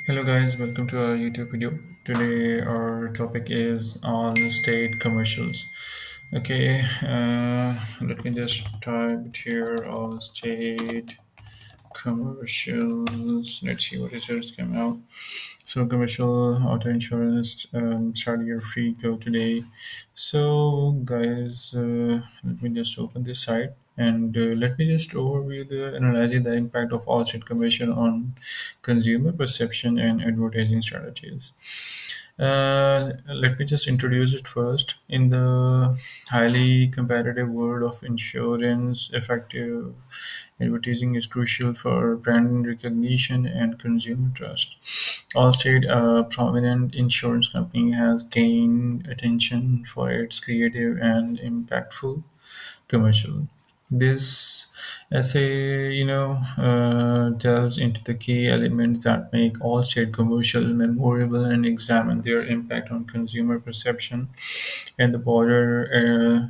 Hello guys, welcome to our YouTube video. Today our topic is on state commercials. Okay, let me just type it here all state commercials. Let's see what results come out. So commercial auto insurance, start your free go today. So guys, let me just open this site and let me just overview the analyzing the impact of all state commercial on consumer perception and advertising strategies. Let me just introduce it first. In the highly competitive world of insurance, effective advertising is crucial for brand recognition and consumer trust. Allstate, a prominent insurance company, has gained attention for its creative and impactful commercial. This essay, delves into the key elements that make all state commercial memorable and examine their impact on consumer perception and the broader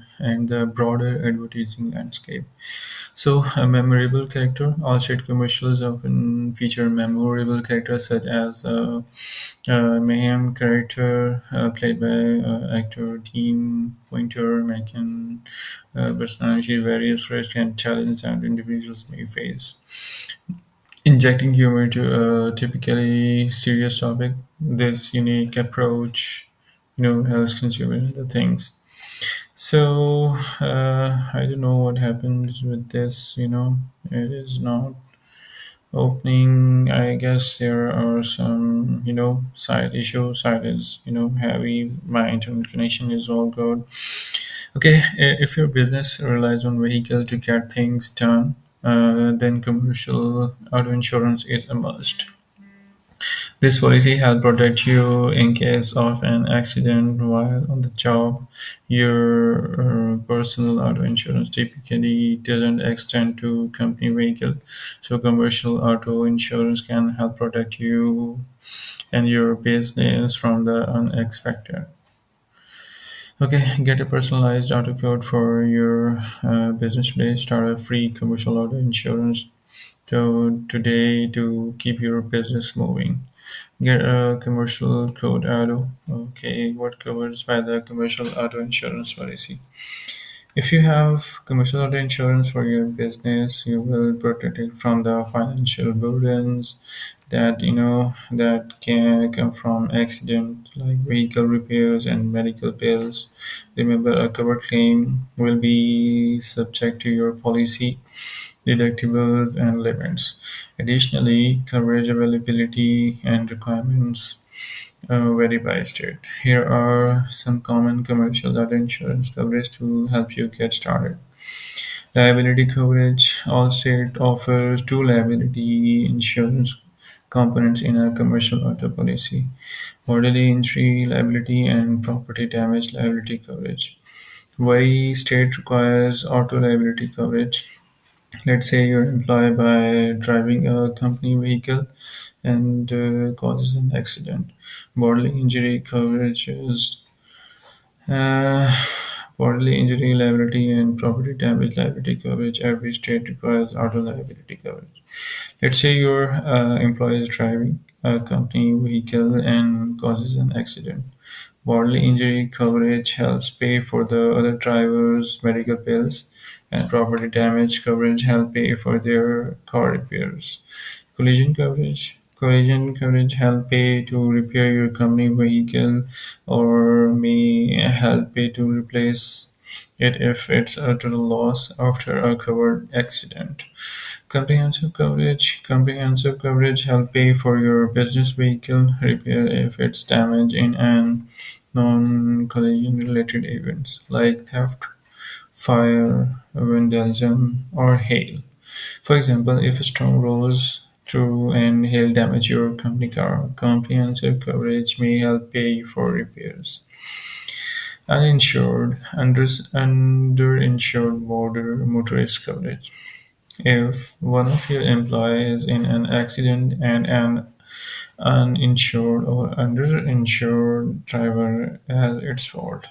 advertising landscape. So, a memorable character. All state commercials often feature memorable characters such as Mayhem character played by actor Dean Pointer making personality various risks and challenges that individuals may face. Injecting humor into a typically serious topic, this unique approach, helps consumers the things. So I don't know what happens with this. It is not opening. I guess there are some side issues. Side is heavy. My internet connection is all good. Okay, if your business relies on vehicle to get things done, then commercial auto insurance is a must. This policy helps protect you in case of an accident while on the job. Your personal auto insurance typically doesn't extend to company vehicle, so commercial auto insurance can help protect you and your business from the unexpected. Okay, get a personalized auto quote for your business today. Start a free commercial auto insurance today to keep your business moving. Get a commercial code auto. Okay, what covers by the commercial auto insurance policy? If you have commercial auto insurance for your business, you will protect it from the financial burdens that can come from accident like vehicle repairs and medical bills. Remember, a covered claim will be subject to your policy deductibles and limits. Additionally, coverage availability and requirements vary by state. Here are some common commercial auto insurance coverage to help you get started. Liability coverage. Allstate offers two liability insurance components in a commercial auto policy: bodily injury liability and property damage liability coverage. Why state requires auto liability coverage? Let's say you're employed by driving a company vehicle and causes an accident. Bodily injury coverage is uh, bodily injury liability and property damage liability coverage. Every state requires auto liability coverage. Let's say your employee is driving a company vehicle and causes an accident. Bodily injury coverage helps pay for the other driver's medical bills, and property damage coverage help pay for their car repairs. Collision coverage help pay to repair your company vehicle or may help pay to replace it if it's a total loss after a covered accident. Comprehensive coverage help pay for your business vehicle repair if it's damaged in an non-collision related events like theft, fire, vandalism, or hail. For example, if a storm rolls through and hail damage your company car, comprehensive coverage may help pay for repairs. Underinsured motorist coverage. If one of your employees is in an accident and an uninsured or underinsured driver has its fault,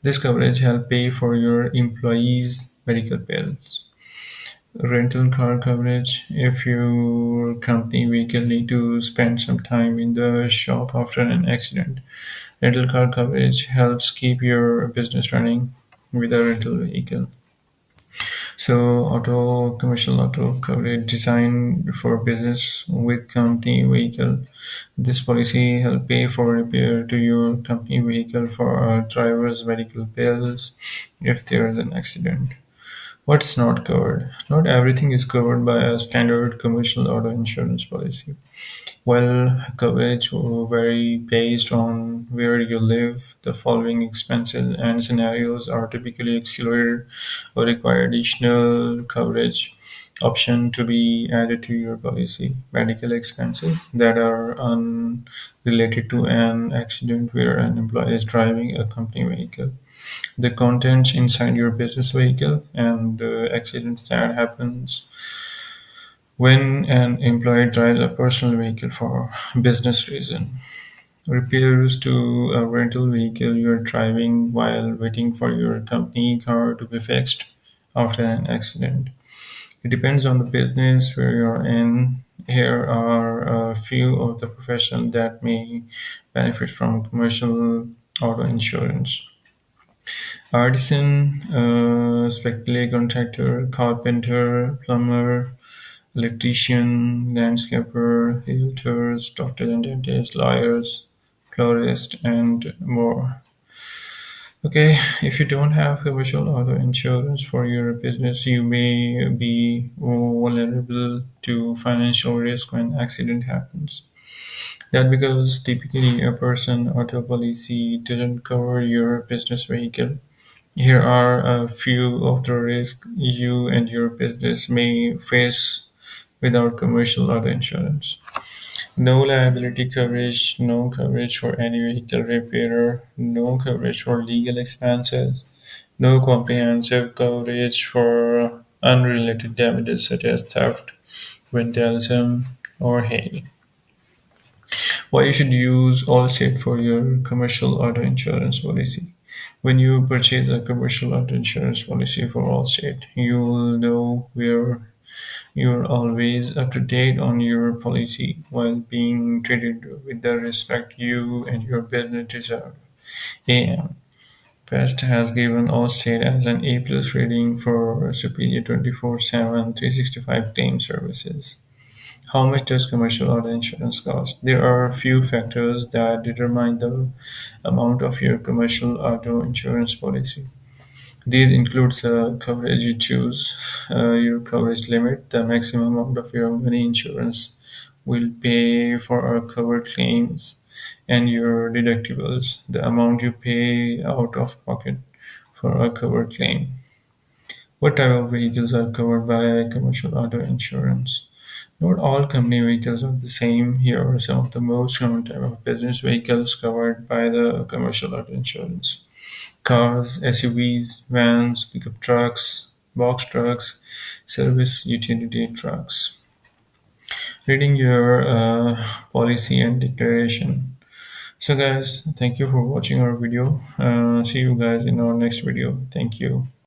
this coverage helps pay for your employee's medical bills. Rental car coverage. If your company vehicle need to spend some time in the shop after an accident, rental car coverage helps keep your business running with a rental vehicle. So, commercial auto coverage designed for business with company vehicle. This policy help pay for repair to your company vehicle for a driver's medical bills if there is an accident. What's not covered? Not everything is covered by a standard commercial auto insurance policy. While coverage will vary based on where you live, the following expenses and scenarios are typically excluded or require additional coverage option to be added to your policy. Medical expenses that are unrelated to an accident where an employee is driving a company vehicle. The contents inside your business vehicle and the accidents that happens when an employee drives a personal vehicle for business reason. Repairs to a rental vehicle you're driving while waiting for your company car to be fixed after an accident. It depends on the business where you're in. Here are a few of the professions that may benefit from commercial auto insurance. Artisan, spectacular contractor, carpenter, plumber, electrician, landscaper, realtors, doctors and dentists, lawyers, florists, and more. Okay, if you don't have commercial auto insurance for your business, you may be vulnerable to financial risk when accident happens. That because typically a person auto policy doesn't cover your business vehicle. Here are a few of the risks you and your business may face without commercial auto insurance. No liability coverage, no coverage for any vehicle repair, no coverage for legal expenses, no comprehensive coverage for unrelated damages such as theft, vandalism, or hail. Why you should use Allstate for your commercial auto insurance policy. When you purchase a commercial auto insurance policy for Allstate, you'll know where you're always up to date on your policy while being treated with the respect you and your business deserve. AM. Best has given Allstate as an A+ rating for superior 24/7 365 claim services. How much does commercial auto insurance cost? There are a few factors that determine the amount of your commercial auto insurance policy. These includes the coverage you choose, your coverage limit, the maximum amount of your money insurance will pay for our covered claims, and your deductibles, the amount you pay out of pocket for a covered claim. What type of vehicles are covered by commercial auto insurance? Not all company vehicles are the same. Here are some of the most common type of business vehicles covered by the commercial auto insurance. Cars, SUVs, vans, pickup trucks, box trucks, service utility trucks. Reading your policy and declaration. So guys, thank you for watching our video. See you guys in our next video. Thank you.